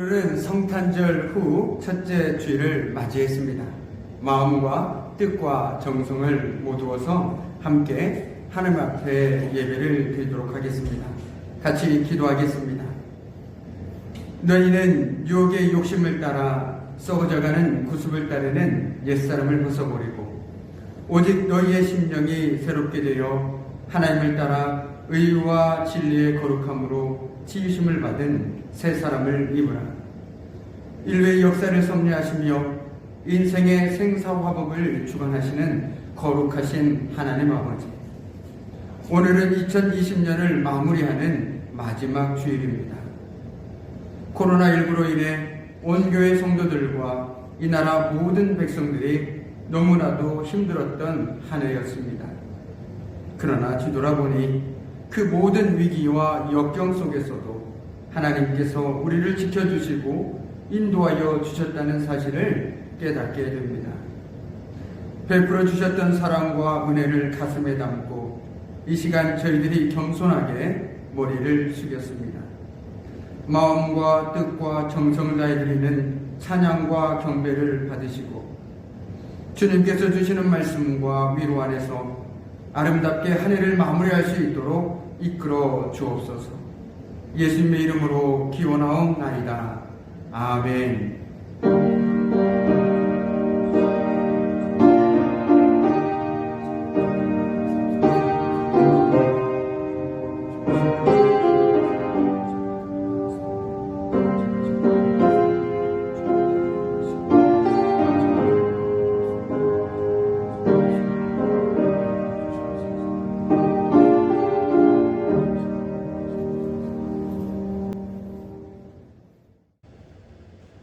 오늘은 성탄절 후 첫째 주일을 맞이했습니다. 마음과 뜻과 정성을 모두어서 함께 하나님 앞에 예배를 드리도록 하겠습니다. 같이 기도하겠습니다. 너희는 유혹의 욕심을 따라 썩어져가는 구습을 따르는 옛사람을 벗어버리고 오직 너희의 심령이 새롭게 되어 하나님을 따라 의와 진리의 거룩함으로 지으심을 받은 새 사람을 입으라. 인류의 역사를 섭리하시며 인생의 생사화복을 주관하시는 거룩하신 하나님 아버지, 오늘은 2020년을 마무리하는 마지막 주일입니다. 코로나19로 인해 온 교회 성도들과 이 나라 모든 백성들이 너무나도 힘들었던 한 해였습니다. 그러나 뒤돌아보니 그 모든 위기와 역경 속에서도 하나님께서 우리를 지켜주시고 인도하여 주셨다는 사실을 깨닫게 됩니다. 베풀어 주셨던 사랑과 은혜를 가슴에 담고 이 시간 저희들이 겸손하게 머리를 숙였습니다. 마음과 뜻과 정성을 다해 드리는 찬양과 경배를 받으시고 주님께서 주시는 말씀과 위로 안에서 아름답게 한 해를 마무리할 수 있도록 이끌어 주옵소서. 예수님의 이름으로 기원하옵나이다. 아멘.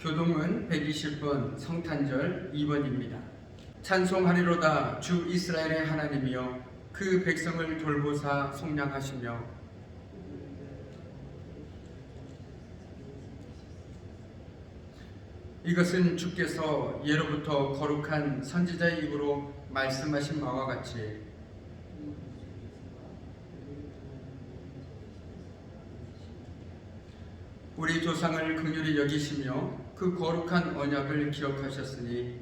교동은 120번 성탄절 2번입니다. 찬송하리로다 주 이스라엘의 하나님이여 그 백성을 돌보사 속량하시며 이것은 주께서 예로부터 거룩한 선지자의 입으로 말씀하신 바와 같이 우리 조상을 긍휼히 여기시며 그 거룩한 언약을 기억하셨으니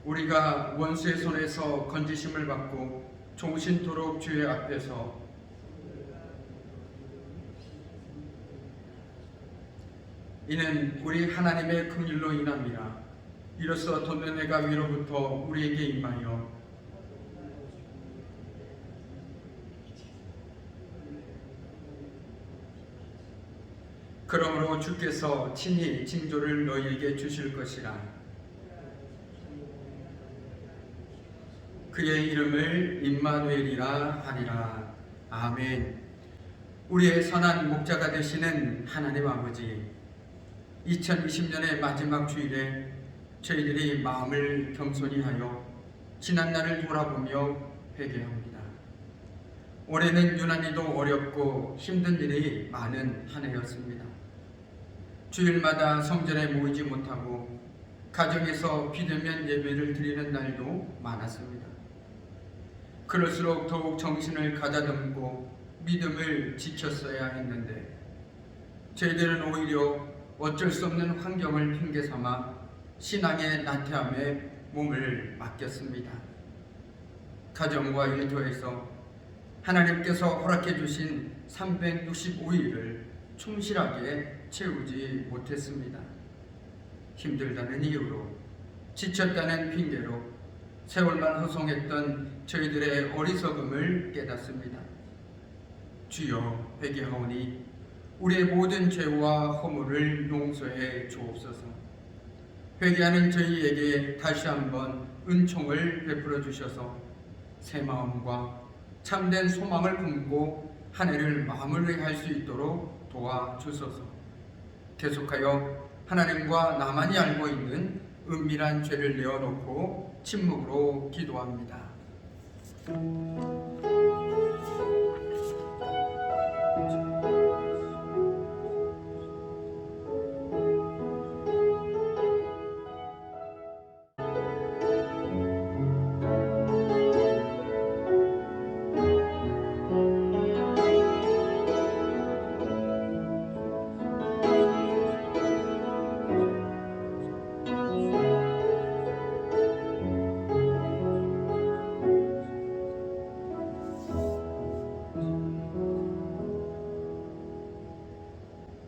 우리가 원수의 손에서 건지심을 받고 종신토록 주의 앞에서 이는 우리 하나님의 긍휼로 인함이라. 이로써 돕는 해가 위로부터 우리에게 임하여 그러므로 주께서 친히 징조를 너희에게 주실 것이라. 그의 이름을 임마누엘이라 하리라. 아멘. 우리의 선한 목자가 되시는 하나님 아버지, 2020년의 마지막 주일에 저희들이 마음을 겸손히 하여 지난날을 돌아보며 회개합니다. 올해는 유난히도 어렵고 힘든 일이 많은 한 해였습니다. 주일마다 성전에 모이지 못하고 가정에서 비대면 예배를 드리는 날도 많았습니다. 그럴수록 더욱 정신을 가다듬고 믿음을 지켰어야 했는데 저희들은 오히려 어쩔 수 없는 환경을 핑계 삼아 신앙의 나태함에 몸을 맡겼습니다. 가정과 일터에서 하나님께서 허락해 주신 365일을 충실하게 채우지 못했습니다. 힘들다는 이유로, 지쳤다는 핑계로 세월만 허송했던 저희들의 어리석음을 깨닫습니다. 주여, 회개하오니 우리의 모든 죄와 허물을 용서해 주옵소서. 회개하는 저희에게 다시 한번 은총을 베풀어 주셔서 새 마음과 참된 소망을 품고 한 해를 마무리할 수 있도록 도와주소서. 계속하여 하나님과 나만이 알고 있는 은밀한 죄를 내어놓고 침묵으로 기도합니다.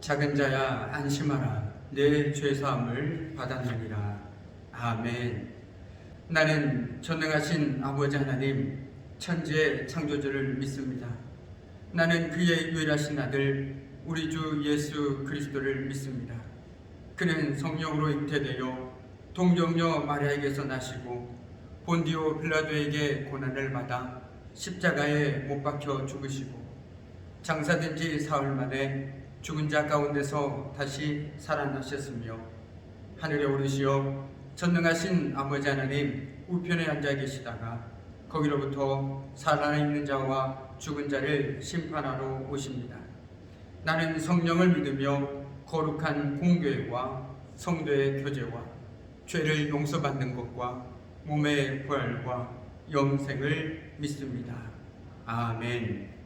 작은 자야 안심하라. 내 죄사함을 받았느니라. 아멘. 나는 전능하신 아버지 하나님, 천지의 창조주를 믿습니다. 나는 그의 유일하신 아들 우리 주 예수 그리스도를 믿습니다. 그는 성령으로 잉태되어 동정녀 마리아에게서 나시고 본디오 빌라도에게 고난을 받아 십자가에 못 박혀 죽으시고 장사된 지 사흘 만에 죽은 자 가운데서 다시 살아나셨으며 하늘에 오르시어 전능하신 아버지 하나님 우편에 앉아 계시다가 거기로부터 살아있는 자와 죽은 자를 심판하러 오십니다. 나는 성령을 믿으며 거룩한 공교회와 성도의 교제와 죄를 용서받는 것과 몸의 부활과 영생을 믿습니다. 아멘.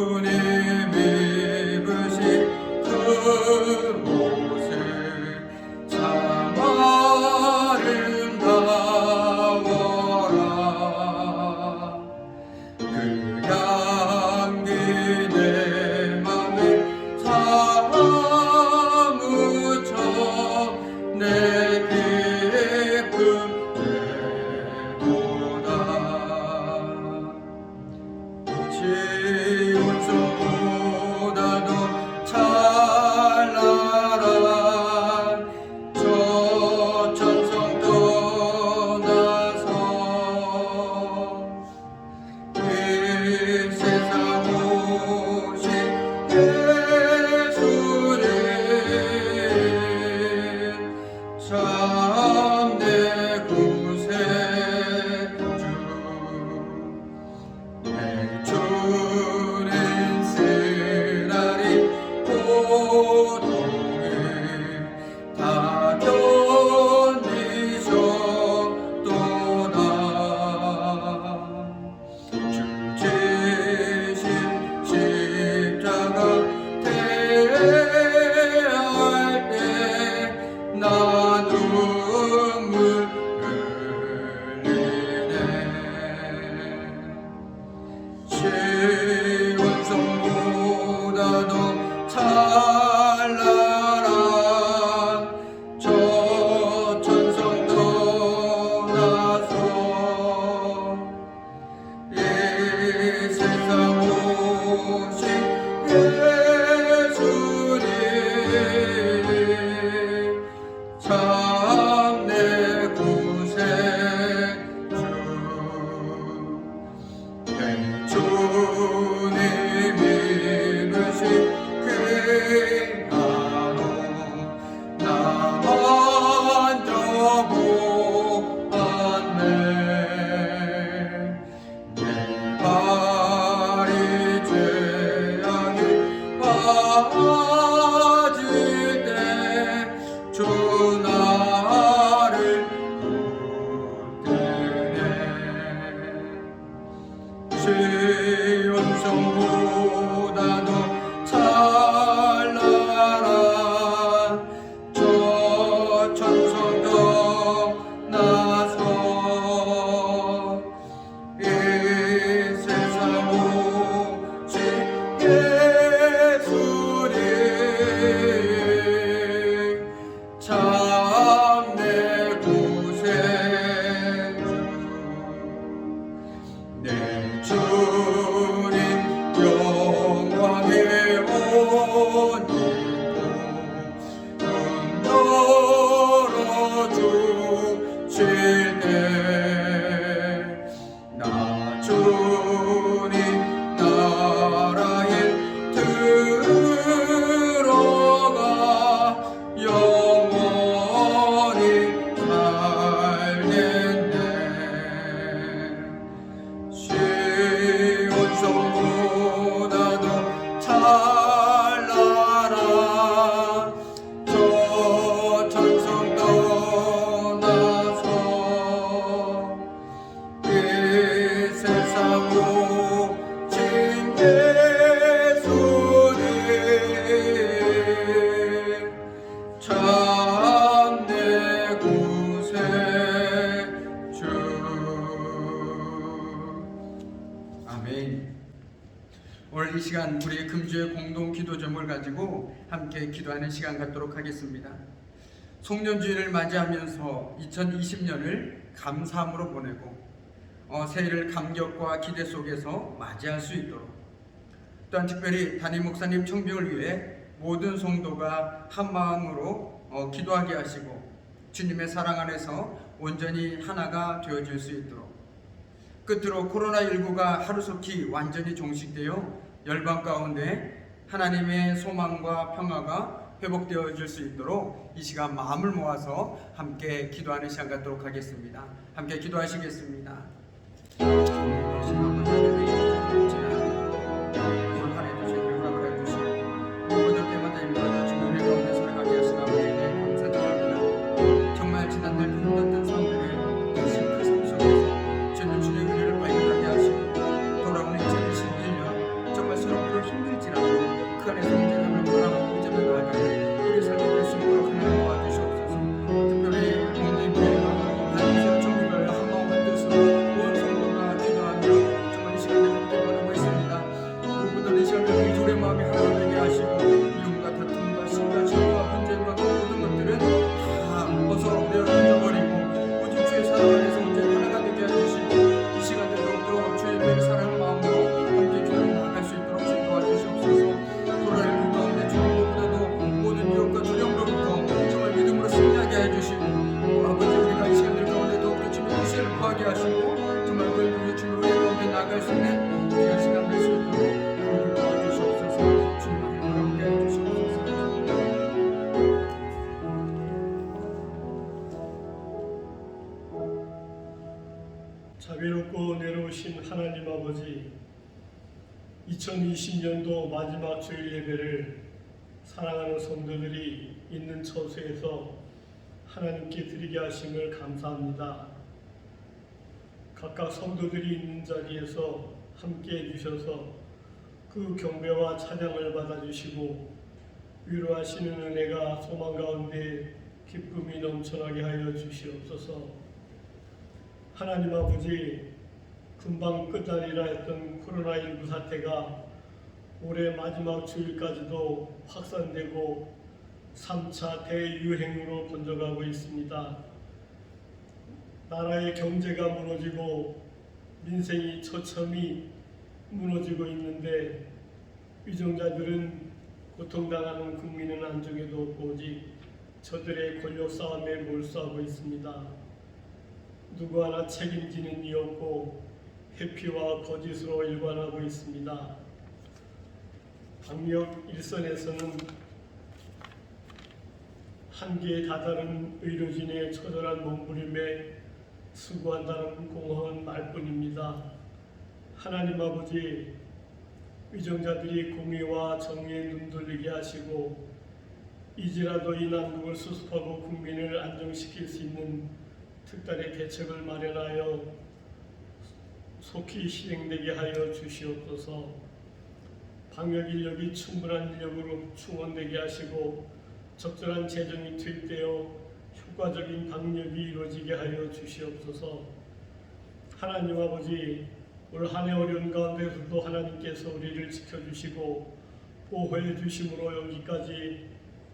주님이 입으신 그 모습 참 아름다워라. 그 향기 내 맘에 사무쳐 내 기쁨 되도다. 지온성보다도 찬란한 저 천성 떠나서 이 세상 오신 예수님 참내 구세주. 주는 쓰라린 고통을 다 견디셨도다. 주 지신 십자가 대할 때 나 눈물 흘리네. 지원성보다도 찬란한 저 천성 떠나서 이 세상 오신 예수님 참 내 구세주. 주님이 입으신 그 나로 나 만져보았네. 내 발이 죄악에 빠질 때 주 나를 붙드네. 지온성보다도 찬란한 저 천성 떠나서 이 세상 오신 예수님 참 내 구세주. 내 주님 영광의 옷 입고 문 열어주실 때 나 주님 나라에 들어가 영원히 살겠네. 지온성보다도 찬란한 저 천성 떠나서 이 세상 오신 예수님 오늘 이 시간 우리의 금주의 공동 기도점을 가지고 함께 기도하는 시간 갖도록 하겠습니다. 송년주일을 맞이하면서 2020년을 감사함으로 보내고 새해를 감격과 기대 속에서 맞이할 수 있도록, 또한 특별히 담임 목사님 청빙을 위해 모든 성도가 한 마음으로 기도하게 하시고 주님의 사랑 안에서 온전히 하나가 되어질 수 있도록, 끝으로 코로나19가 하루속히 완전히 종식되어 열방 가운데 하나님의 소망과 평화가 회복되어질 수 있도록 이 시간 마음을 모아서 함께 기도하는 시간 갖도록 하겠습니다. 함께 기도하시겠습니다. 지난날 그 힘들었던 삶들을 다시 그 삶 속에서 주님 주의 은혜를 발견하게 하시고 돌아오는 2021년 정말 서로를 힘들지라도 그 안에서 문제점을 바라보고 의점에 나아가는 우리 삶이 될 수 있도록 하나님 도와주시옵소서. 특별히 문재인교회가 단일성 종교를 한마음 한뜻으로 온 성도가 기도하며 정말 이 시간을 함께 보내고 있습니다. 무엇보다 이 시간을 의존의 마음이 하나가 되게 하시고 미움과 다툼과 신과 질투와 분쟁과 모든 것들은 다 벗어버려 던져버리고 오직 주의 사랑 안에서 온전히 하나가 되게 해주시고 이 시간대 더욱더 주의 별 사랑을 마음으로 함께 교회로 나아갈 수 있도록 주님 도와주시옵소서. 코로나19 가운데 주님 무엇보다도 모든 유혹과 두려움으로부터 정말 믿음으로 승리하게 해주시고 아버지 우리가 이 시간들 가운데 더욱더 주님의 뜻을 구하게 하시고 정말 그걸 통해 주님의 은혜 가운데 나아갈 수 있는 귀한 시간 될 수 있도록 우리를 도와주시옵소서. 주님 하나님 함께 해주시옵소서. 자비롭고 은혜로우신 하나님 아버지, 2020년도 마지막 주일 예배를 사랑하는 성도들이 있는 처소에서 하나님께 드리게 하심을 감사합니다. 각각 성도들이 있는 자리에서 함께 해주셔서 그 경배와 찬양을 받아주시고 위로하시는 은혜가 소망 가운데 기쁨이 넘쳐나게 하여 주시옵소서. 하나님 아버지, 금방 끝날이라 했던 코로나19 사태가 올해 마지막 주일까지도 확산되고 3차 대유행으로 번져가고 있습니다. 나라의 경제가 무너지고 민생이 처참히 무너지고 있는데 위정자들은 고통당하는 국민은 안중에도 없고 오직 저들의 권력 싸움에 몰두하고 있습니다. 누구 하나 책임지는 이 없고 회피와 거짓으로 일관하고 있습니다. 방역 일선에서는 한계에 다다른 의료진의 처절한 몸부림에 수고한다는 공허한 말뿐입니다. 하나님 아버지, 위정자들이 공의와 정의에 눈돌리게 하시고 이제라도 이 난국을 수습하고 국민을 안정시킬 수 있는 특단의 대책을 마련하여 속히 실행되게 하여 주시옵소서. 방역 인력이 충분한 인력으로 충원되게 하시고 적절한 재정이 투입되어 효과적인 방역이 이루어지게 하여 주시옵소서. 하나님 아버지, 올 한 해 어려운 가운데서도 하나님께서 우리를 지켜주시고 보호해 주심으로 여기까지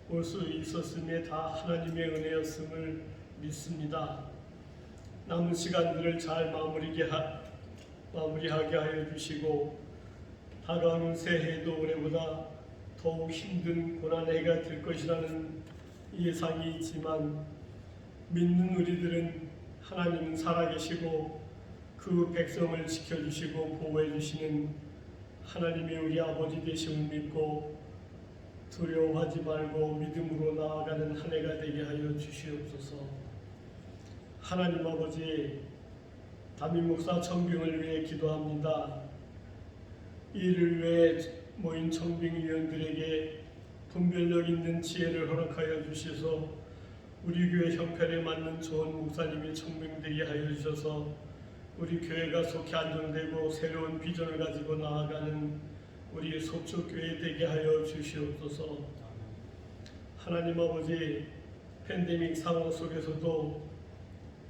올 수 있었음에 다 하나님의 은혜였음을 믿습니다. 남은 시간들을 잘 마무리하게 하여 주시고 다가오는 새해도 올해보다 더욱 힘든 고난의 해가 될 것이라는 예상이 있지만 믿는 우리들은 하나님은 살아계시고 그 백성을 지켜주시고 보호해 주시는 하나님의 우리 아버지 되심을 믿고 두려워하지 말고 믿음으로 나아가는 한 해가 되게 하여 주시옵소서. 하나님 아버지, 담임 목사 청빙을 위해 기도합니다. 이를 위해 모인 청빙위원들에게 분별력 있는 지혜를 허락하여 주셔서 우리 교회 형편에 맞는 좋은 목사님이 청빙되게 하여 주셔서 우리 교회가 속히 안정되고 새로운 비전을 가지고 나아가는 우리 소축교회 되게 하여 주시옵소서. 하나님 아버지, 팬데믹 상황 속에서도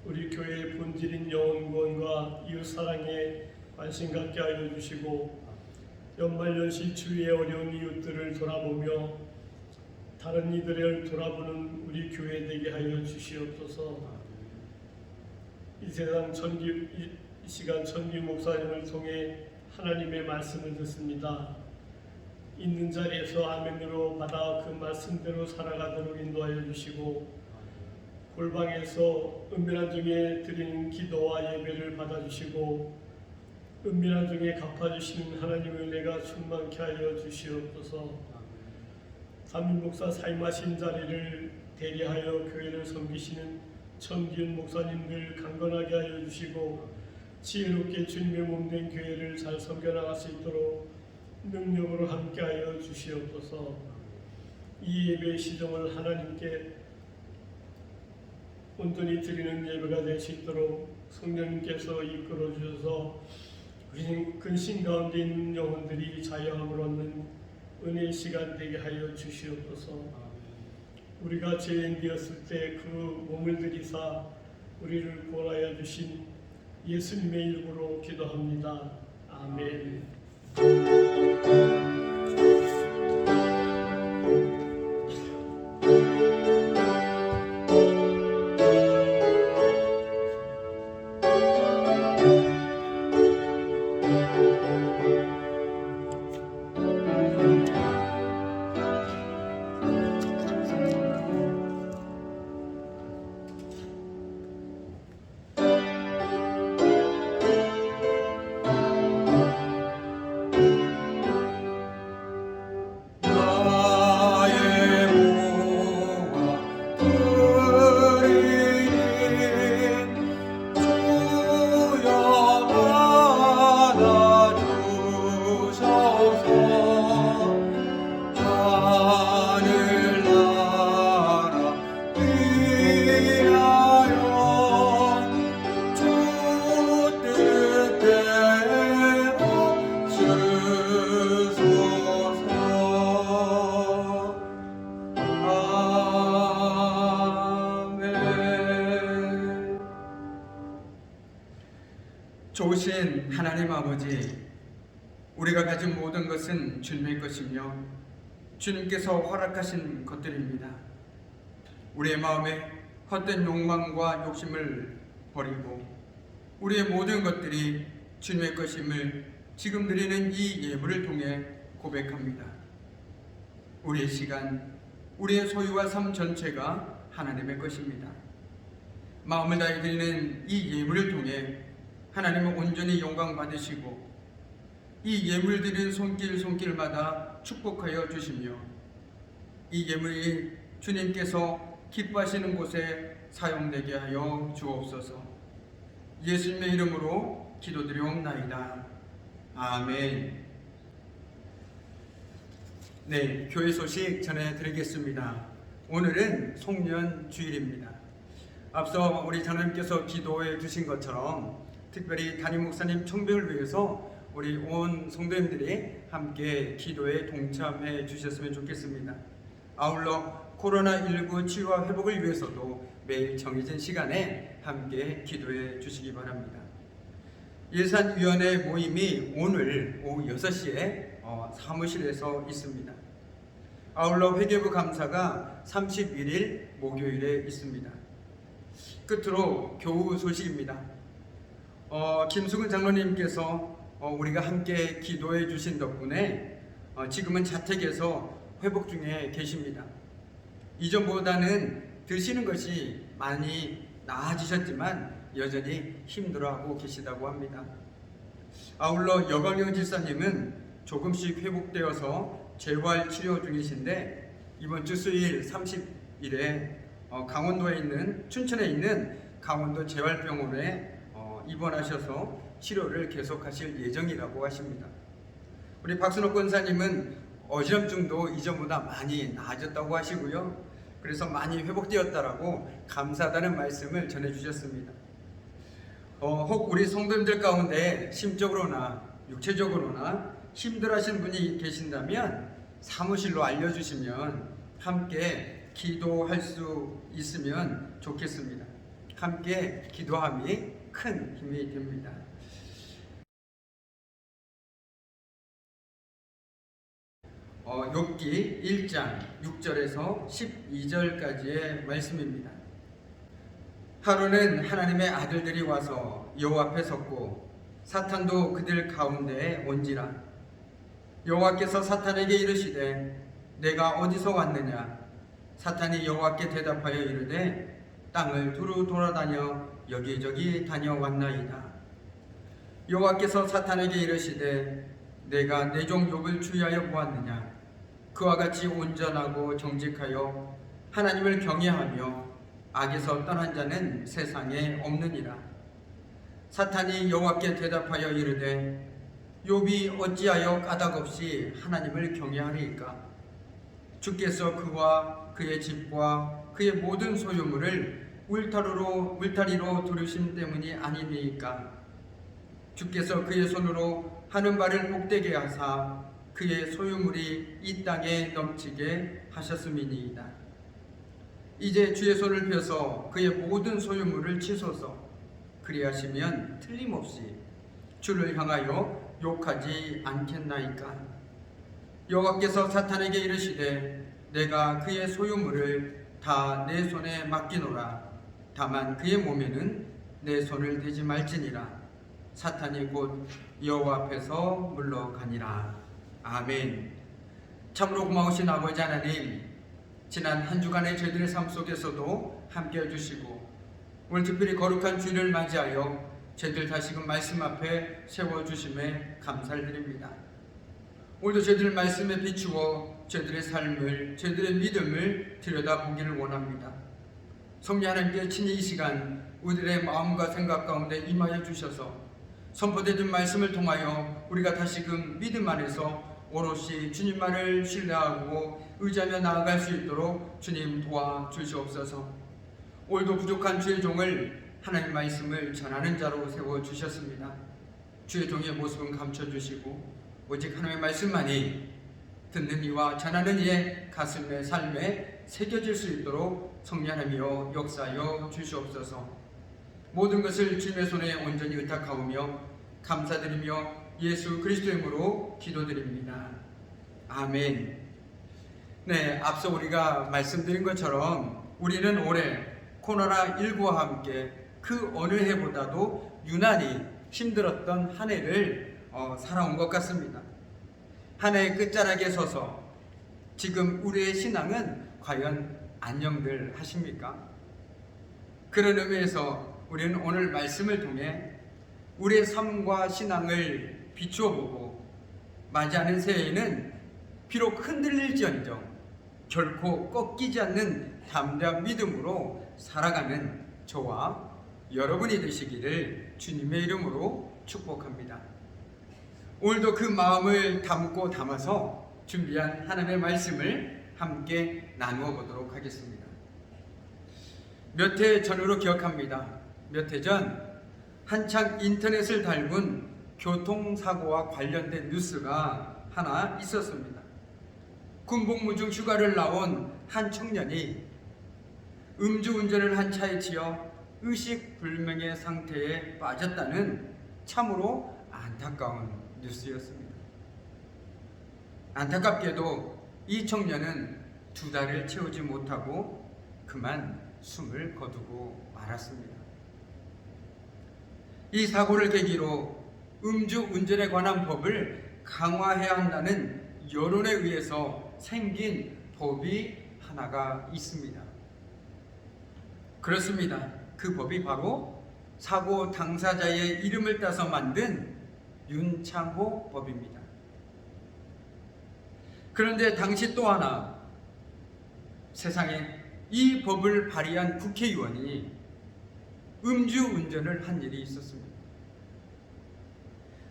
우리 교회의 본질인 영혼구원과 이웃사랑에 관심 갖게 하여 주시고 연말연시 주위의 어려운 이웃들을 돌아보며 다른 이들을 돌아보는 우리 교회 되게 하여 주시옵소서. 이 시간 천기 목사님을 통해 하나님의 말씀을 듣습니다. 있는 자리에서 아멘으로 받아 그 말씀대로 살아가도록 인도하여 주시고, 골방에서 은밀한 중에 드리는 기도와 예배를 받아주시고, 은밀한 중에 갚아주시는 하나님의 은혜가 충만케 하여 주시옵소서. 담임 목사 사임하신 자리를 대리하여 교회를 섬기시는 천기훈 목사님들 강건하게 하여 주시고, 지혜롭게 주님의 몸된 교회를 잘 섬겨나갈 수 있도록 능력으로 함께하여 주시옵소서. 이 예배의 시정을 하나님께 온전히 드리는 예배가 될 수 있도록 성령님께서 이끌어 주셔서 근심 가운데 있는 영혼들이 자유함을 얻는 은혜의 시간 되게 하여 주시옵소서. 우리가 죄인 되었을 때 그 몸을 들이사 우리를 구원하여 주신 예수님의 이름으로 기도합니다. 아멘. 좋으신 하나님 아버지, 우리가 가진 모든 것은 주님의 것이며 주님께서 허락하신 것들입니다. 우리의 마음에 헛된 욕망과 욕심을 버리고 우리의 모든 것들이 주님의 것임을 지금 드리는 이 예물을 통해 고백합니다. 우리의 시간, 우리의 소유와 삶 전체가 하나님의 것입니다. 마음을 다해 드리는 이 예물을 통해 하나님은 온전히 영광 받으시고 이 예물 드리는 손길마다 축복하여 주시며 이 예물이 주님께서 기뻐하시는 곳에 사용되게 하여 주옵소서. 예수님의 이름으로 기도드리옵나이다. 아멘. 네, 교회 소식 전해드리겠습니다. 오늘은 송년 주일입니다. 앞서 우리 장로님께서 기도해 주신 것처럼 특별히 담임 목사님 청병을 위해서 우리 온 성도님들이 함께 기도에 동참해 주셨으면 좋겠습니다. 아울러 코로나19 치유와 회복을 위해서도 매일 정해진 시간에 함께 기도해 주시기 바랍니다. 예산위원회 모임이 오늘 오후 6시에 사무실에서 있습니다. 아울러 회계부 감사가 31일 목요일에 있습니다. 끝으로 교우 소식입니다. 김수근 장로님께서 우리가 함께 기도해 주신 덕분에 지금은 자택에서 회복 중에 계십니다. 이전보다는 드시는 것이 많이 나아지셨지만 여전히 힘들어하고 계시다고 합니다. 아울러 여광영 집사님은 조금씩 회복되어서 재활 치료 중이신데 이번 주 수요일 30일에 강원도에 있는 춘천에 있는 강원도 재활병원에 입원하셔서 치료를 계속하실 예정이라고 하십니다. 우리 박순옥 권사님은 어지럼증도 이전보다 많이 나아졌다고 하시고요. 그래서 많이 회복되었다라고 감사하다는 말씀을 전해주셨습니다. 혹 우리 성도님들 가운데 심적으로나 육체적으로나 힘들어하시는 분이 계신다면 사무실로 알려주시면 함께 기도할 수 있으면 좋겠습니다. 함께 기도함이 큰 힘이 됩니다. 욥기 1장 6절에서 12절까지의 말씀입니다. 하루는 하나님의 아들들이 와서 여호와 앞에 섰고 사탄도 그들 가운데에 온지라. 여호와께서 사탄에게 이르시되 내가 어디서 왔느냐? 사탄이 여호와께 대답하여 이르되 땅을 두루 돌아다녀 여기저기 다녀왔나이다. 여호와께서 사탄에게 이르시되 내가 내 종 욥을 주의하여 보았느냐? 그와 같이 온전하고 정직하여 하나님을 경외하며 악에서 떠난 자는 세상에 없느니라. 사탄이 여호와께 대답하여 이르되 욥이 어찌하여 까닭없이 하나님을 경외하리이까? 주께서 그와 그의 집과 그의 모든 소유물을 울타리로 두르심 때문이 아니니까? 주께서 그의 손으로 하는 바를 복되게 하사 그의 소유물이 이 땅에 넘치게 하셨음이니이다. 이제 주의 손을 펴서 그의 모든 소유물을 치소서. 그리하시면 틀림없이 주를 향하여 욕하지 않겠나이까? 여호와께서 사탄에게 이르시되 내가 그의 소유물을 다 내 손에 맡기노라. 다만 그의 몸에는 내 손을 대지 말지니라. 사탄이 곧 여호와 앞에서 물러가니라. 아멘. 참으로 고마우신 아버지 하나님, 지난 한 주간의 저희들의 삶 속에서도 함께해 주시고 오늘 특별히 거룩한 주일을 맞이하여 저희들 다시금 말씀 앞에 세워주심에 감사를 드립니다. 오늘도 저희들 말씀에 비추어 저희들의 삶을, 저희들의 믿음을 들여다보기를 원합니다. 성령 하나님께 친히 이 시간 우리들의 마음과 생각 가운데 임하여 주셔서 선포되는 말씀을 통하여 우리가 다시금 믿음 안에서 오롯이 주님만을 신뢰하고 의지하며 나아갈 수 있도록 주님 도와주시옵소서. 오늘도 부족한 주의 종을 하나님 말씀을 전하는 자로 세워주셨습니다. 주의 종의 모습은 감춰주시고 오직 하나님의 말씀만이 듣는 이와 전하는 이의 가슴에 삶에 새겨질 수 있도록 성령 하나님이여 역사하여 주시옵소서. 모든 것을 주님의 손에 온전히 의탁하오며 감사드리며 예수 그리스도의 이름으로 기도드립니다. 아멘. 네, 앞서 우리가 말씀드린 것처럼 우리는 올해 코로나19와 함께 그 어느 해보다도 유난히 힘들었던 한 해를 살아온 것 같습니다. 한 해의 끝자락에 서서 지금 우리의 신앙은 과연 안녕들 하십니까? 그런 의미에서 우리는 오늘 말씀을 통해 우리의 삶과 신앙을 비추어 보고 맞이하는 새해에는 비록 흔들릴지언정 결코 꺾이지 않는 담대한 믿음으로 살아가는 저와 여러분이 되시기를 주님의 이름으로 축복합니다. 오늘도 그 마음을 담아서 준비한 하나님의 말씀을 함께 나누어 보도록 하겠습니다. 몇 해 전으로 기억합니다. 몇 해 전 한창 인터넷을 닮은 교통사고와 관련된 뉴스가 하나 있었습니다. 군복무 중 휴가를 나온 한 청년이 음주운전을 한 차에 치여 의식불명의 상태에 빠졌다는 참으로 안타까운 뉴스였습니다. 안타깝게도 이 청년은 2달을 채우지 못하고 그만 숨을 거두고 말았습니다. 이 사고를 계기로 음주운전에 관한 법을 강화해야 한다는 여론에 의해서 생긴 법이 하나가 있습니다. 그렇습니다. 그 법이 바로 사고 당사자의 이름을 따서 만든 윤창호 법입니다. 그런데 당시 또 하나 세상에 이 법을 발의한 국회의원이 음주운전을 한 일이 있었습니다.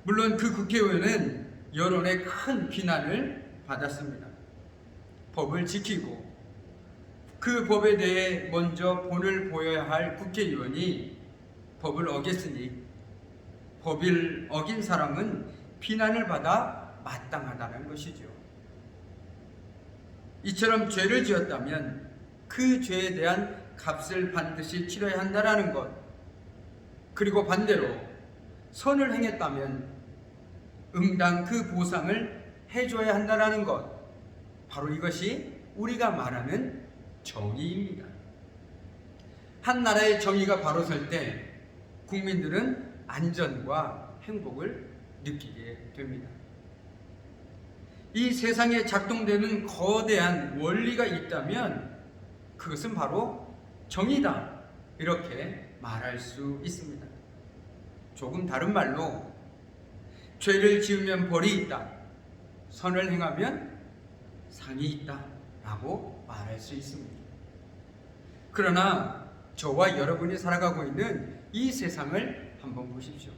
물론 그 국회의원은 여론의 큰 비난을 받았습니다. 법을 지키고 그 법에 대해 먼저 본을 보여야 할 국회의원이 법을 어겼으니 법을 어긴 사람은 비난을 받아 마땅하다는 것이죠. 이처럼 죄를 지었다면 그 죄에 대한 값을 반드시 치러야 한다는 것, 그리고 반대로 선을 행했다면 응당 그 보상을 해줘야 한다는 것, 바로 이것이 우리가 말하는 정의입니다. 한 나라의 정의가 바로 설 때 국민들은 안전과 행복을 느끼게 됩니다. 이 세상에 작동되는 거대한 원리가 있다면 그것은 바로 정의다, 이렇게 말할 수 있습니다. 조금 다른 말로 죄를 지으면 벌이 있다, 선을 행하면 상이 있다 라고 말할 수 있습니다. 그러나 저와 여러분이 살아가고 있는 이 세상을 한번 보십시오.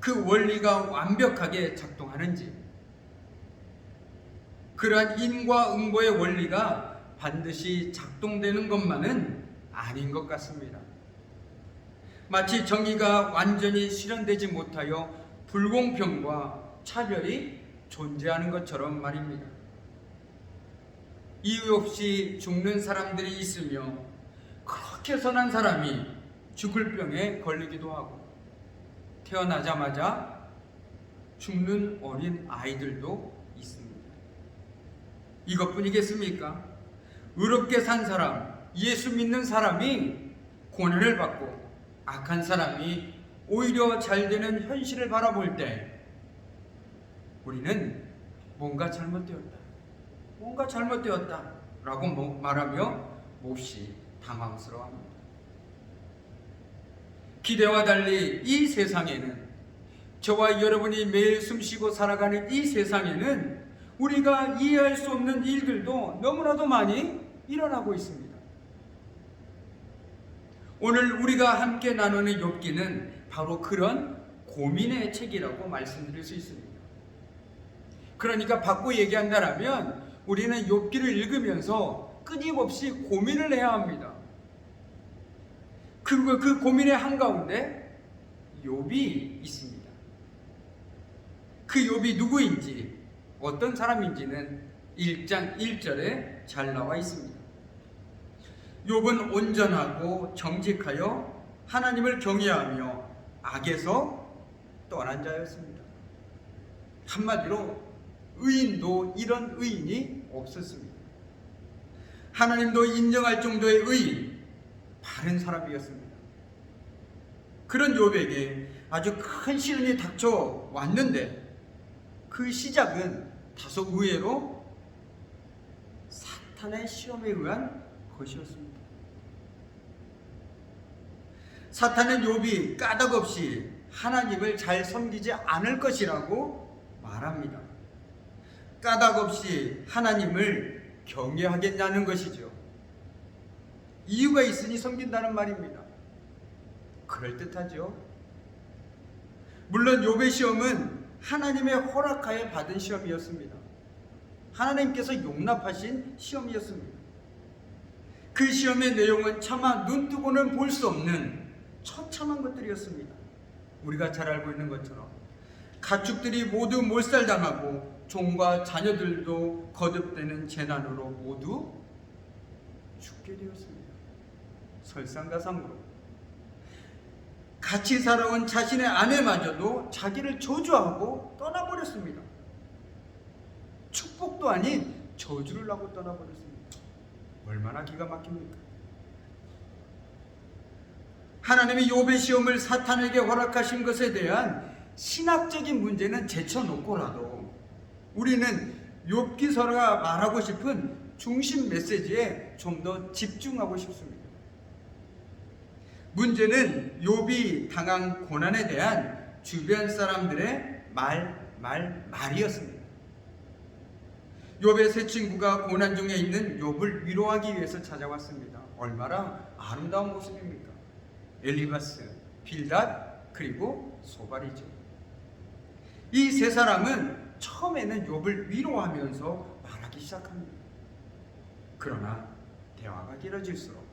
그 원리가 완벽하게 작동하는지, 그러한 인과응보의 원리가 반드시 작동되는 것만은 아닌 것 같습니다. 마치 정의가 완전히 실현되지 못하여 불공평과 차별이 존재하는 것처럼 말입니다. 이유 없이 죽는 사람들이 있으며 그렇게 선한 사람이 죽을 병에 걸리기도 하고 태어나자마자 죽는 어린 아이들도 있습니다. 이것뿐이겠습니까? 의롭게 산 사람, 예수 믿는 사람이 고난을 받고 악한 사람이 오히려 잘 되는 현실을 바라볼 때 우리는 뭔가 잘못되었다 라고 말하며 몹시 당황스러워합니다. 기대와 달리 이 세상에는, 저와 여러분이 매일 숨쉬고 살아가는 이 세상에는 우리가 이해할 수 없는 일들도 너무나도 많이 일어나고 있습니다. 오늘 우리가 함께 나누는 욥기는 바로 그런 고민의 책이라고 말씀드릴 수 있습니다. 그러니까 바꿔 얘기한다면 우리는 욥기를 읽으면서 끊임없이 고민을 해야 합니다. 그리고 그 고민의 한가운데 욥이 있습니다. 그 욥이 누구인지, 어떤 사람인지는 1장 1절에 잘 나와 있습니다. 욥은 온전하고 정직하여 하나님을 경외하며 악에서 떠난 자였습니다. 한마디로 의인도 이런 의인이 없었습니다. 하나님도 인정할 정도의 의인, 바른 사람이었습니다. 그런 욥에게 아주 큰 시련이 닥쳐 왔는데 그 시작은 다소 의외로 사탄의 시험에 의한 것이었습니다. 사탄은 욥이 까닭없이 하나님을 잘 섬기지 않을 것이라고 말합니다. 까닭없이 하나님을 경외하겠냐는 것이죠. 이유가 있으니 섬긴다는 말입니다. 그럴듯하죠. 물론 욥의 시험은 하나님의 허락하에 받은 시험이었습니다. 하나님께서 용납하신 시험이었습니다. 그 시험의 내용은 차마 눈 뜨고는 볼 수 없는 처참한 것들이었습니다. 우리가 잘 알고 있는 것처럼 가축들이 모두 몰살당하고 종과 자녀들도 거듭되는 재난으로 모두 죽게 되었습니다. 설상가상으로 같이 살아온 자신의 아내마저도 자기를 저주하고 떠나버렸습니다. 축복도 아닌 저주를 하고 떠나버렸습니다. 얼마나 기가 막힙니까? 하나님이 욥의 시험을 사탄에게 허락하신 것에 대한 신학적인 문제는 제쳐놓고라도 우리는 욥기서가 말하고 싶은 중심 메시지에 좀 더 집중하고 싶습니다. 문제는 욥이 당한 고난에 대한 주변 사람들의 말이었습니다. 욥의 세 친구가 고난 중에 있는 욥을 위로하기 위해서 찾아왔습니다. 얼마나 아름다운 모습입니까? 엘리바스, 빌닷, 그리고 소발이죠. 이 세 사람은 처음에는 욥을 위로하면서 말하기 시작합니다. 그러나 대화가 길어질수록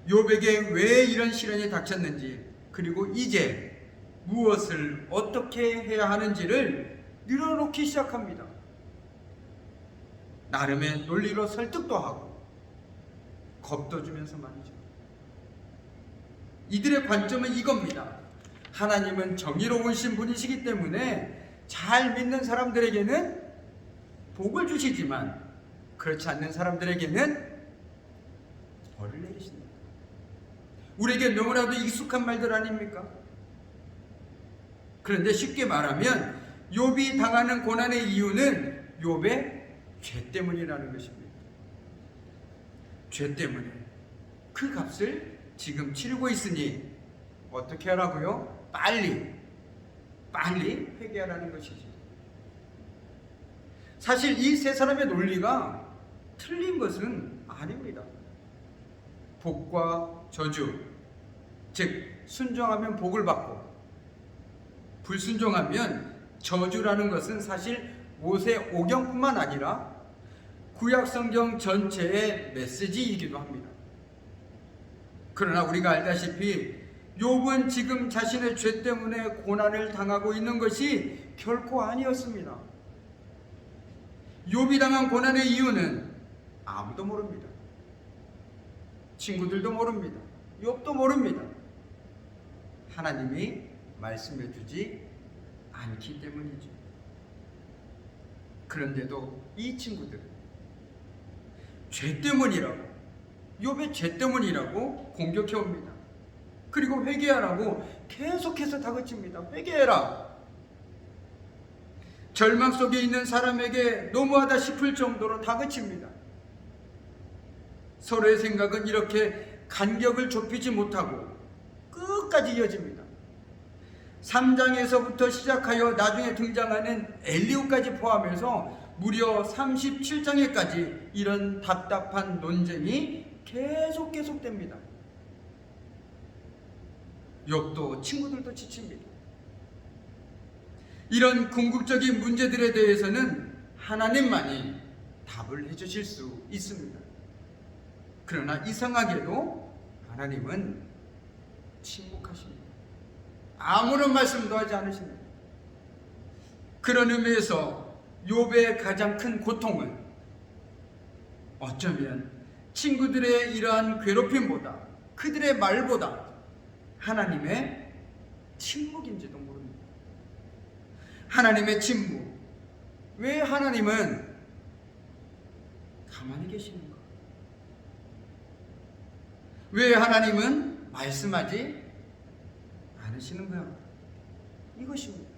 욥에게 왜 이런 시련이 닥쳤는지, 그리고 이제 무엇을 어떻게 해야 하는지를 늘어놓기 시작합니다. 나름의 논리로 설득도 하고 겁도 주면서 말이죠. 이들의 관점은 이겁니다. 하나님은 정의로우신 분이시기 때문에 잘 믿는 사람들에게는 복을 주시지만 그렇지 않는 사람들에게는 벌을 내리십니다. 우리에게 너무나도 익숙한 말들 아닙니까? 그런데 쉽게 말하면 욥이 당하는 고난의 이유는 욥의 죄 때문이라는 것입니다. 죄 때문에 그 값을 지금 치르고 있으니 어떻게 하라고요? 빨리 회개하라는 것이지. 사실 이 세 사람의 논리가 틀린 것은 아닙니다. 복과 저주, 즉 순종하면 복을 받고 불순종하면 저주라는 것은 사실 모세오경뿐만 아니라 구약성경 전체의 메시지이기도 합니다. 그러나 우리가 알다시피 욥은 지금 자신의 죄 때문에 고난을 당하고 있는 것이 결코 아니었습니다. 욥이 당한 고난의 이유는 아무도 모릅니다. 친구들도 모릅니다. 욥도 모릅니다. 하나님이 말씀해 주지 않기 때문이죠. 그런데도 이 친구들은 죄 때문이라고, 욥의 죄 때문이라고 공격해 옵니다. 그리고 회개하라고 계속해서 다그칩니다. 회개해라. 절망 속에 있는 사람에게 너무하다 싶을 정도로 다그칩니다. 서로의 생각은 이렇게 간격을 좁히지 못하고 끝까지 이어집니다. 3장에서부터 시작하여 나중에 등장하는 엘리후까지 포함해서 무려 37장에까지 이런 답답한 논쟁이 계속됩니다. 욥도 친구들도 지칩니다. 이런 궁극적인 문제들에 대해서는 하나님만이 답을 해주실 수 있습니다. 그러나 이상하게도 하나님은 침묵하십니다. 아무런 말씀도 하지 않으십니다. 그런 의미에서 욥의 가장 큰 고통은 어쩌면 친구들의 이러한 괴롭힘보다, 그들의 말보다 하나님의 침묵인지도 모릅니다. 하나님의 침묵. 왜 하나님은 가만히 계시는가? 왜 하나님은 말씀하지 않으시는가? 이것입니다.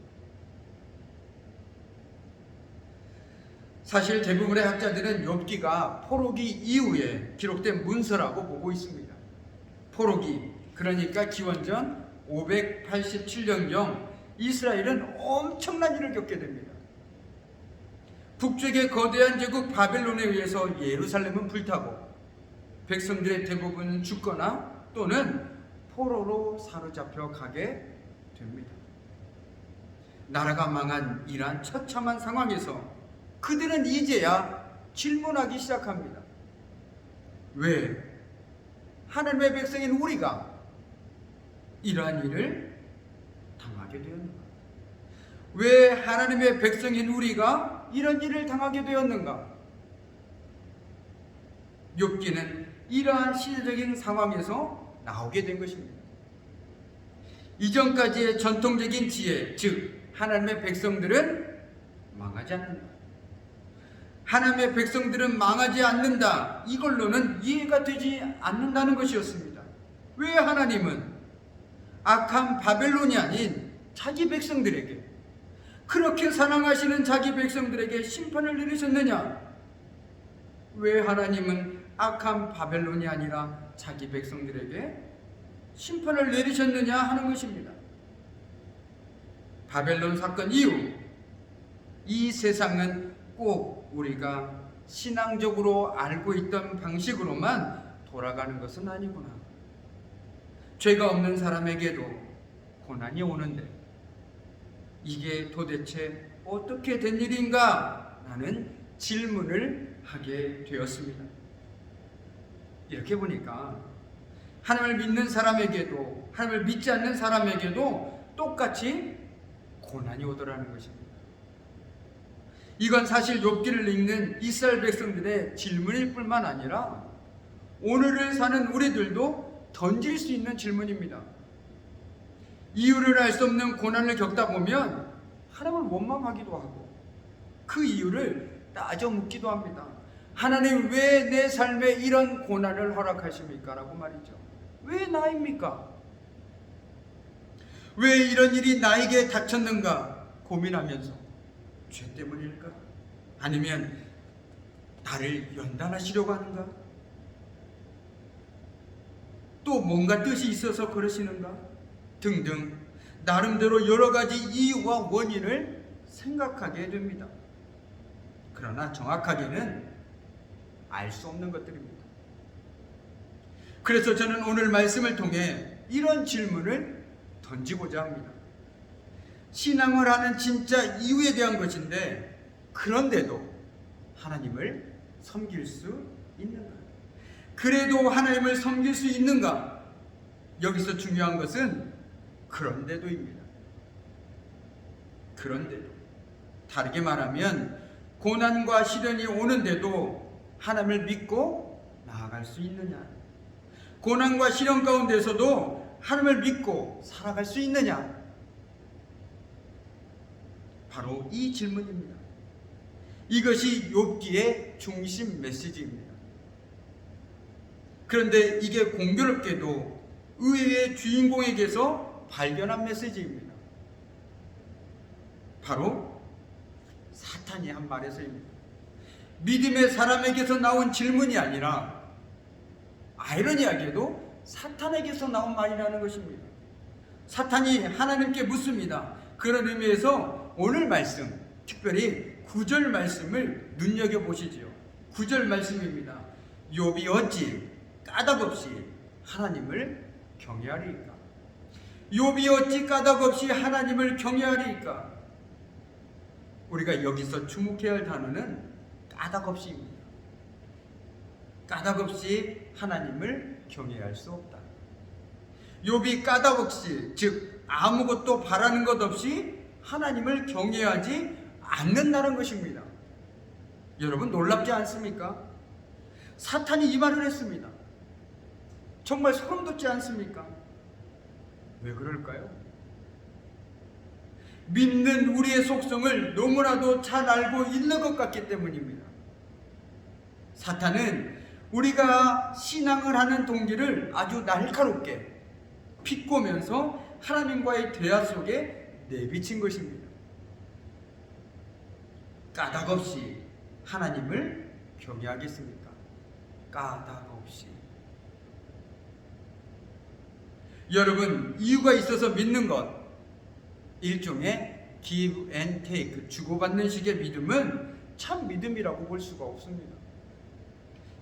사실 대부분의 학자들은 욥기가 포로기 이후에 기록된 문서라고 보고 있습니다. 포로기, 그러니까 기원전 587년경 이스라엘은 엄청난 일을 겪게 됩니다. 북쪽의 거대한 제국 바벨론에 의해서 예루살렘은 불타고 백성들의 대부분은 죽거나 또는 포로로 사로잡혀 가게 됩니다. 나라가 망한 이러한 처참한 상황에서 그들은 이제야 질문하기 시작합니다. 왜 하나님의 백성인 우리가 이러한 일을 당하게 되었는가? 왜 하나님의 백성인 우리가 이런 일을 당하게 되었는가? 욥기는 이러한 시대적인 상황에서 나오게 된 것입니다. 이전까지의 전통적인 지혜, 즉 하나님의 백성들은 망하지 않는다. 하나님의 백성들은 망하지 않는다. 이걸로는 이해가 되지 않는다는 것이었습니다. 왜 하나님은 악한 바벨론이 아닌 자기 백성들에게, 그렇게 사랑하시는 자기 백성들에게 심판을 내리셨느냐? 왜 하나님은 악한 바벨론이 아니라 자기 백성들에게 심판을 내리셨느냐 하는 것입니다. 바벨론 사건 이후 이 세상은 꼭 우리가 신앙적으로 알고 있던 방식으로만 돌아가는 것은 아니구나. 죄가 없는 사람에게도 고난이 오는데 이게 도대체 어떻게 된 일인가? 라는 질문을 하게 되었습니다. 이렇게 보니까 하나님을 믿는 사람에게도 하나님을 믿지 않는 사람에게도 똑같이 고난이 오더라는 것입니다. 이건 사실 욥기를 읽는 이스라엘 백성들의 질문일 뿐만 아니라 오늘을 사는 우리들도 던질 수 있는 질문입니다. 이유를 알 수 없는 고난을 겪다 보면 하나님을 원망하기도 하고 그 이유를 따져 묻기도 합니다. 하나님 왜 내 삶에 이런 고난을 허락하십니까? 라고 말이죠. 왜 나입니까? 왜 이런 일이 나에게 닥쳤는가 고민하면서 죄 때문일까? 아니면 나를 연단하시려고 하는가? 또 뭔가 뜻이 있어서 그러시는가? 등등 나름대로 여러 가지 이유와 원인을 생각하게 됩니다. 그러나 정확하게는 알 수 없는 것들입니다. 그래서 저는 오늘 말씀을 통해 이런 질문을 던지고자 합니다. 신앙을 하는 진짜 이유에 대한 것인데, 그런데도 하나님을 섬길 수 있는가? 그래도 하나님을 섬길 수 있는가? 여기서 중요한 것은 그런데도입니다. 그런데도, 다르게 말하면 고난과 시련이 오는데도 하나님을 믿고 나아갈 수 있느냐? 고난과 시련 가운데서도 하나님을 믿고 살아갈 수 있느냐? 바로 이 질문입니다. 이것이 욥기의 중심 메시지입니다. 그런데 이게 공교롭게도 의외의 주인공에게서 발견한 메시지입니다. 바로 사탄이 한 말에서입니다. 믿음의 사람에게서 나온 질문이 아니라 아이러니하게도 사탄에게서 나온 말이라는 것입니다. 사탄이 하나님께 묻습니다. 그런 의미에서 오늘 말씀, 특별히 9절 말씀을 눈여겨보시지요. 9절 말씀입니다. 욥이 어찌 까닭없이 하나님을 경외하리이까? 욥이 어찌 까닭없이 하나님을 경외하리이까? 우리가 여기서 주목해야 할 단어는 까닭없이입니다. 까닭없이 하나님을 경외할 수 없다. 욥이 까닭없이, 즉 아무것도 바라는 것 없이 하나님을 경외하지 않는다는 것입니다. 여러분 놀랍지 않습니까? 사탄이 이 말을 했습니다. 정말 소름 돋지 않습니까? 왜 그럴까요? 믿는 우리의 속성을 너무나도 잘 알고 있는 것 같기 때문입니다. 사탄은 우리가 신앙을 하는 동기를 아주 날카롭게 비꼬면서 하나님과의 대화 속에 내비친 것입니다. 까닭없이 하나님을 경외하겠습니까? 까닭없이. 여러분, 이유가 있어서 믿는 것, 일종의 give and take, 주고받는 식의 믿음은 참 믿음이라고 볼 수가 없습니다.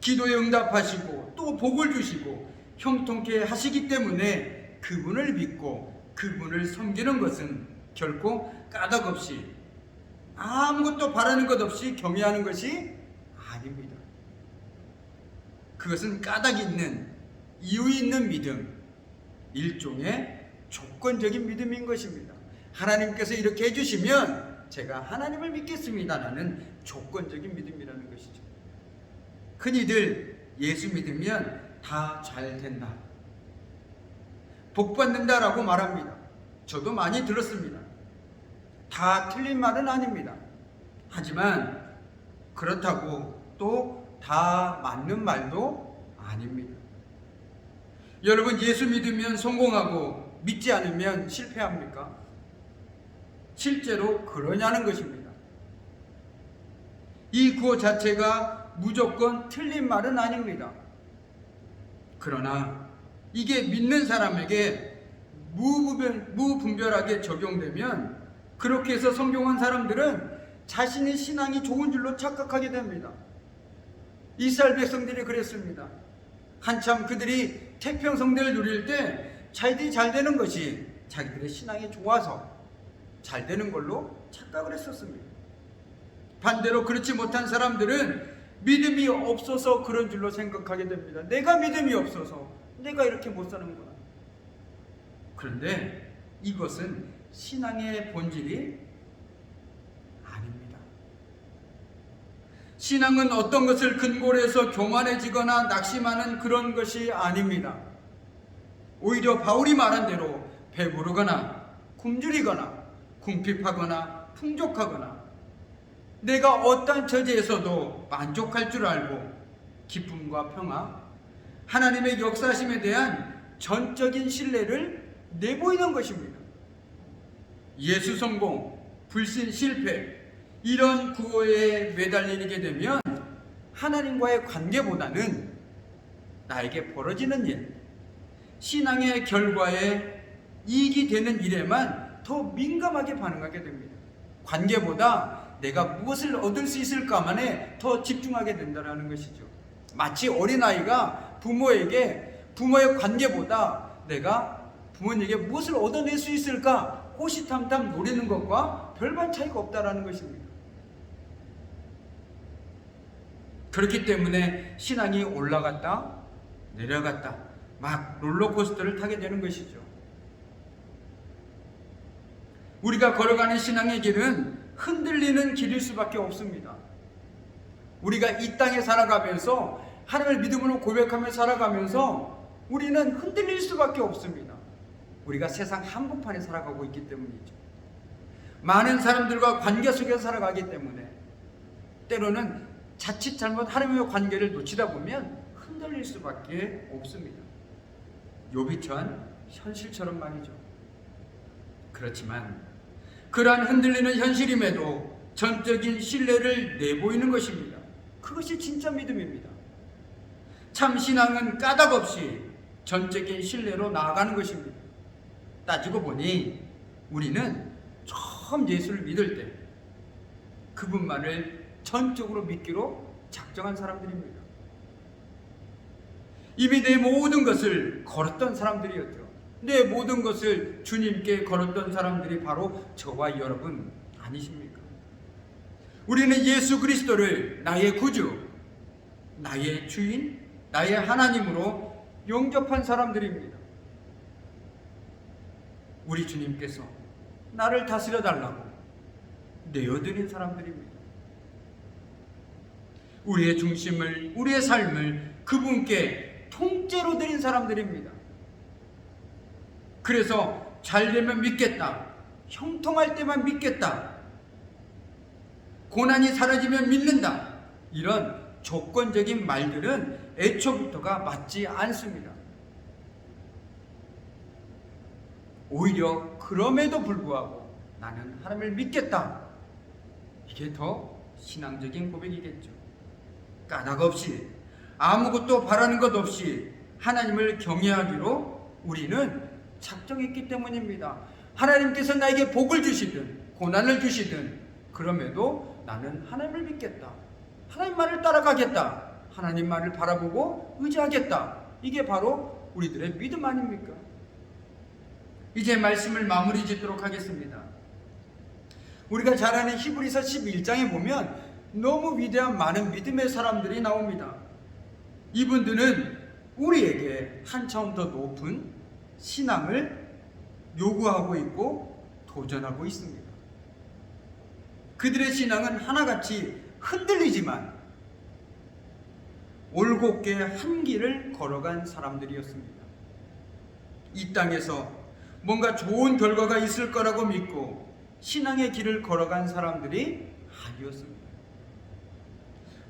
기도에 응답하시고 또 복을 주시고 형통케 하시기 때문에 그분을 믿고 그분을 섬기는 것은 결코 까닭없이 아무것도 바라는 것 없이 경외하는 것이 아닙니다. 그것은 까닭 있는, 이유 있는 믿음, 일종의 조건적인 믿음인 것입니다. 하나님께서 이렇게 해주시면 제가 하나님을 믿겠습니다라는 조건적인 믿음이라는 것이죠. 흔히들 예수 믿으면 다 잘 된다, 복 받는다라고 말합니다. 저도 많이 들었습니다. 다 틀린 말은 아닙니다. 하지만 그렇다고 또 다 맞는 말도 아닙니다. 여러분, 예수 믿으면 성공하고 믿지 않으면 실패합니까? 실제로 그러냐는 것입니다. 이 구호 자체가 무조건 틀린 말은 아닙니다. 그러나 이게 믿는 사람에게 무분별하게 적용되면 그렇게 해서 성공한 사람들은 자신의 신앙이 좋은 줄로 착각하게 됩니다. 이스라엘 백성들이 그랬습니다. 한참 그들이 태평성대를 누릴 때 자기들이 잘 되는 것이 자기들의 신앙이 좋아서 잘 되는 걸로 착각을 했었습니다. 반대로 그렇지 못한 사람들은 믿음이 없어서 그런 줄로 생각하게 됩니다. 내가 믿음이 없어서 내가 이렇게 못 사는구나. 그런데 이것은 신앙의 본질이 아닙니다. 신앙은 어떤 것을 근거로 해서 교만해지거나 낙심하는 그런 것이 아닙니다. 오히려 바울이 말한 대로 배부르거나 굶주리거나 궁핍하거나 풍족하거나 내가 어떤 처지에서도 만족할 줄 알고 기쁨과 평화, 하나님의 역사심에 대한 전적인 신뢰를 내보이는 것입니다. 예수 성공, 불신 실패, 이런 구호에 매달리게 되면 하나님과의 관계보다는 나에게 벌어지는 일, 신앙의 결과에 이익이 되는 일에만 더 민감하게 반응하게 됩니다. 관계보다 내가 무엇을 얻을 수 있을까만에 더 집중하게 된다는 것이죠. 마치 어린아이가 부모의 관계보다 내가 부모님에게 무엇을 얻어낼 수 있을까 호시탐탐 노리는 것과 별반 차이가 없다는 것입니다. 그렇기 때문에 신앙이 올라갔다 내려갔다 막 롤러코스터를 타게 되는 것이죠. 우리가 걸어가는 신앙의 길은 흔들리는 길일 수밖에 없습니다. 우리가 이 땅에 살아가면서 하나님을 믿음으로 고백하며 살아가면서 우리는 흔들릴 수밖에 없습니다. 우리가 세상 한복판에 살아가고 있기 때문이죠. 많은 사람들과 관계 속에 살아가기 때문에 때로는 자칫 잘못 하나님의 관계를 놓치다 보면 흔들릴 수밖에 없습니다. 욥이 처한 현실처럼 말이죠. 그렇지만 그러한 흔들리는 현실임에도 전적인 신뢰를 내보이는 것입니다. 그것이 진짜 믿음입니다. 참 신앙은 까닭 없이 전적인 신뢰로 나아가는 것입니다. 따지고 보니 우리는 처음 예수를 믿을 때 그분만을 전적으로 믿기로 작정한 사람들입니다. 이미 내 모든 것을 걸었던 사람들이었죠. 내 모든 것을 주님께 걸었던 사람들이 바로 저와 여러분 아니십니까? 우리는 예수 그리스도를 나의 구주, 나의 주인, 나의 하나님으로 영접한 사람들입니다. 우리 주님께서 나를 다스려 달라고 내어드린 사람들입니다. 우리의 중심을, 우리의 삶을 그분께 통째로 드린 사람들입니다. 그래서 잘 되면 믿겠다, 형통할 때만 믿겠다, 고난이 사라지면 믿는다, 이런 조건적인 말들은 애초부터가 맞지 않습니다. 오히려 그럼에도 불구하고 나는 하나님을 믿겠다, 이게 더 신앙적인 고백이겠죠. 까닭 없이 아무것도 바라는 것 없이 하나님을 경외하기로 우리는 작정했기 때문입니다. 하나님께서 나에게 복을 주시든 고난을 주시든 그럼에도 나는 하나님을 믿겠다, 하나님 말을 따라가겠다, 하나님 말을 바라보고 의지하겠다, 이게 바로 우리들의 믿음 아닙니까? 이제 말씀을 마무리 짓도록 하겠습니다. 우리가 잘 아는 히브리서 11장에 보면 너무 위대한 많은 믿음의 사람들이 나옵니다. 이분들은 우리에게 한차원 더 높은 신앙을 요구하고 있고 도전하고 있습니다. 그들의 신앙은 하나같이 흔들리지만 올곧게 한 길을 걸어간 사람들이었습니다. 이 땅에서 뭔가 좋은 결과가 있을 거라고 믿고 신앙의 길을 걸어간 사람들이 아니었습니다.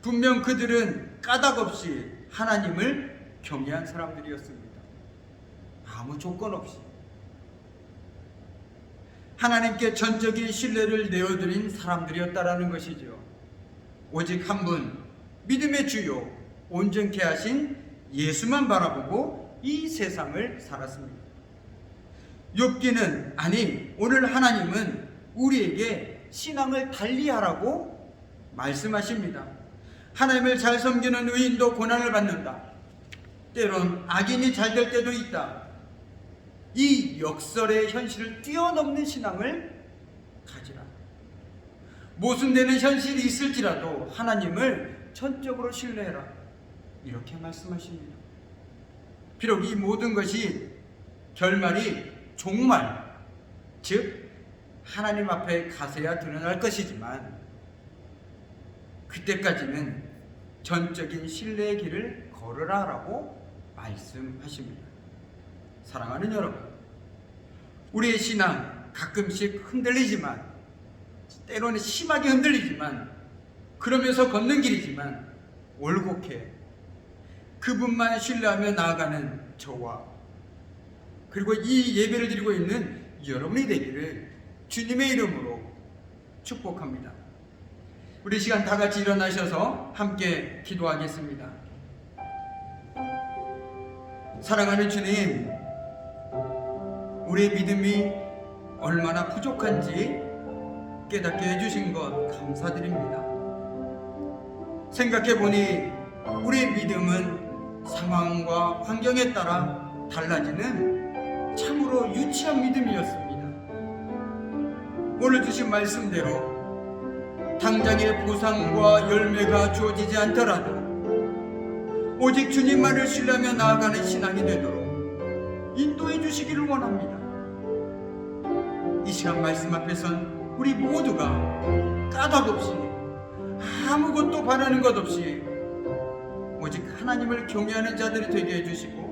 분명 그들은 까닭 없이 하나님을 경외한 사람들이었습니다. 아무 조건 없이 하나님께 전적인 신뢰를 내어드린 사람들이었다라는 것이죠. 오직 한 분, 믿음의 주요, 온전케 하신 예수만 바라보고 이 세상을 살았습니다. 욥기는 아니 오늘 하나님은 우리에게 신앙을 달리하라고 말씀하십니다. 하나님을 잘 섬기는 의인도 고난을 받는다. 때론 악인이 잘 될 때도 있다. 이 역설의 현실을 뛰어넘는 신앙을 가지라. 모순되는 현실이 있을지라도 하나님을 전적으로 신뢰해라, 이렇게 말씀하십니다. 비록 이 모든 것이 결말이 종말, 즉 하나님 앞에 가서야 드러날 것이지만 그때까지는 전적인 신뢰의 길을 걸으라라고 말씀하십니다. 사랑하는 여러분, 우리의 신앙 가끔씩 흔들리지만, 때로는 심하게 흔들리지만 그러면서 걷는 길이지만 올곧게 그분만 신뢰하며 나아가는 저와 그리고 이 예배를 드리고 있는 여러분이 되기를 주님의 이름으로 축복합니다. 우리 시간 다 같이 일어나셔서 함께 기도하겠습니다. 사랑하는 주님, 우리의 믿음이 얼마나 부족한지 깨닫게 해주신 것 감사드립니다. 생각해보니 우리의 믿음은 상황과 환경에 따라 달라지는 참으로 유치한 믿음이었습니다. 오늘 주신 말씀대로 당장의 보상과 열매가 주어지지 않더라도 오직 주님만을 신뢰하며 나아가는 신앙이 되도록 인도해 주시기를 원합니다. 이 시간 말씀 앞에선 우리 모두가 까닭 없이 아무것도 바라는 것 없이 오직 하나님을 경외하는 자들이 되게 해주시고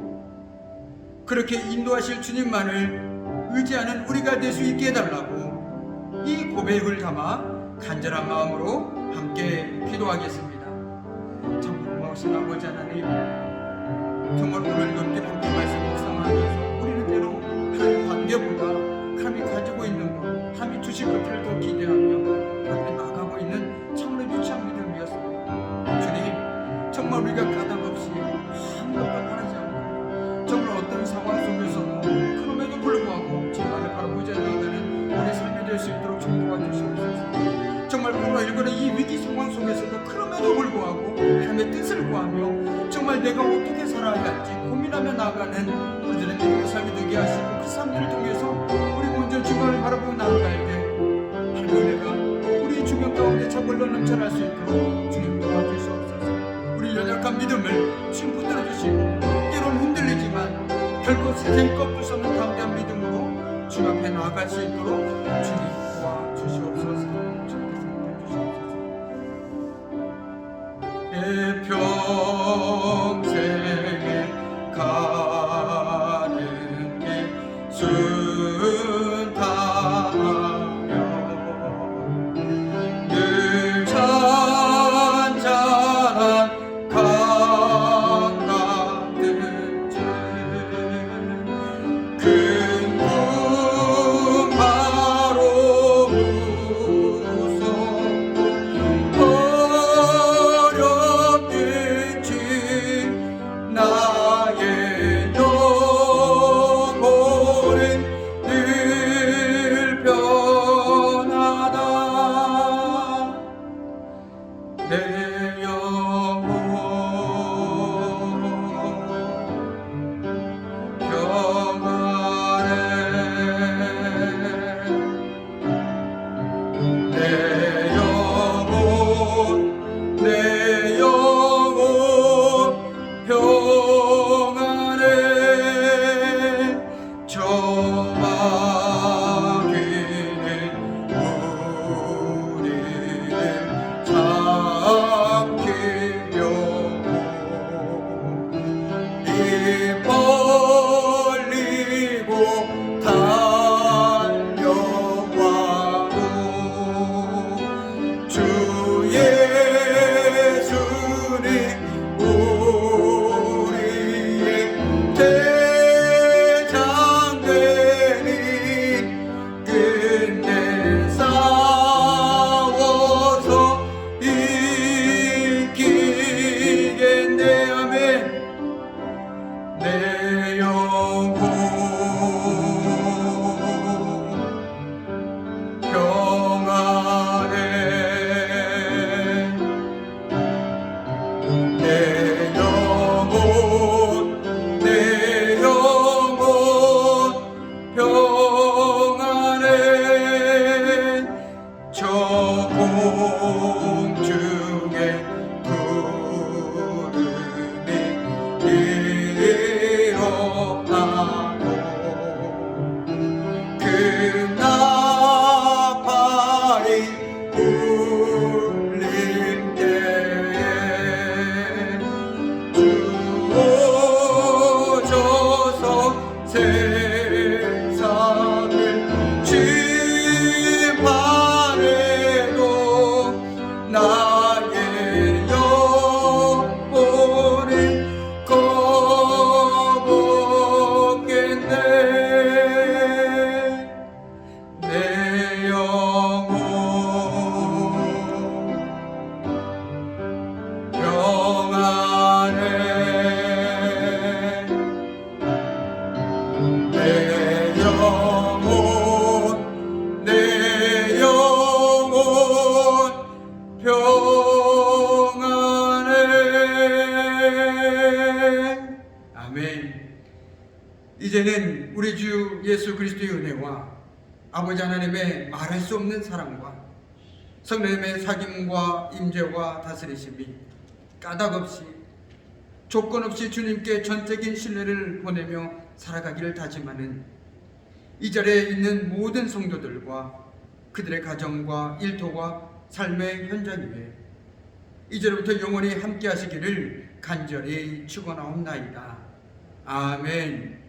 그렇게 인도하실 주님만을 의지하는 우리가 될 수 있게 해달라고 이 고백을 담아 간절한 마음으로 함께 기도하겠습니다. 정말 고마우신 아버지 하나님, 정말 오늘 넘게 함께 말씀 묵상하면서 우리는 때로 하나님 관계보다 하나님이 가지고 있는 것, 하나님이 주실 것들을 더 기대하며 앞에 나가고 있는 참으로 유치한 믿음이었습니다. 주님, 정말 우리가 까닭 없이 아무것도 바라지 않고 정말 어떤 상황 속에서도 그럼에도 불구하고 주님만을 바라보고 나아가는 우리 삶이 될 수 있도록 좀 도와주시옵소서. 정말 코로나19는 이 위기 상황 속에서도 그럼에도 불구하고 하나님의 뜻을 구하며 정말 내가 어떻게 살아야 할지 고민하며 나아가는 우리들의 믿음의 삶이 되게 하시고 그 삶들을 통해서 우리 온전 주님을 바라보고 나아갈 때 하나님 은혜가 우리 주변 가운데 저물로 넘쳐날 수 있도록 주님 도와주시옵소서. 우리 연약한 믿음을 주님 붙들어주시고 때로는 흔들리지만 결코 세상이 꺾을 수 없는 담대한 믿음으로 주님 앞에 나아갈 수 있도록 주님 도와주시옵소서. 내 평생에 가는 길 순탄하며 늘 잔잔한 강 같은 줄 큰 꿈 바로 나의 영혼은 늘 변하다. 내 영혼 평안해. 내 영혼 평안해. 저 마귀는 우리를 평안해. 아멘. 이제는 우리 주 예수 그리스도의 은혜와 아버지 하나님의 말할 수 없는 사랑과 성령님의 사귐과 임재와 다스리심이 까닭 없이 조건 없이 주님께 전적인 신뢰를 보내며 살아가기를 다짐하는 이 자리에 있는 모든 성도들과 그들의 가정과 일터와 삶의 현장 위에 이제로부터 영원히 함께 하시기를 간절히 축원하옵나이다. 아멘.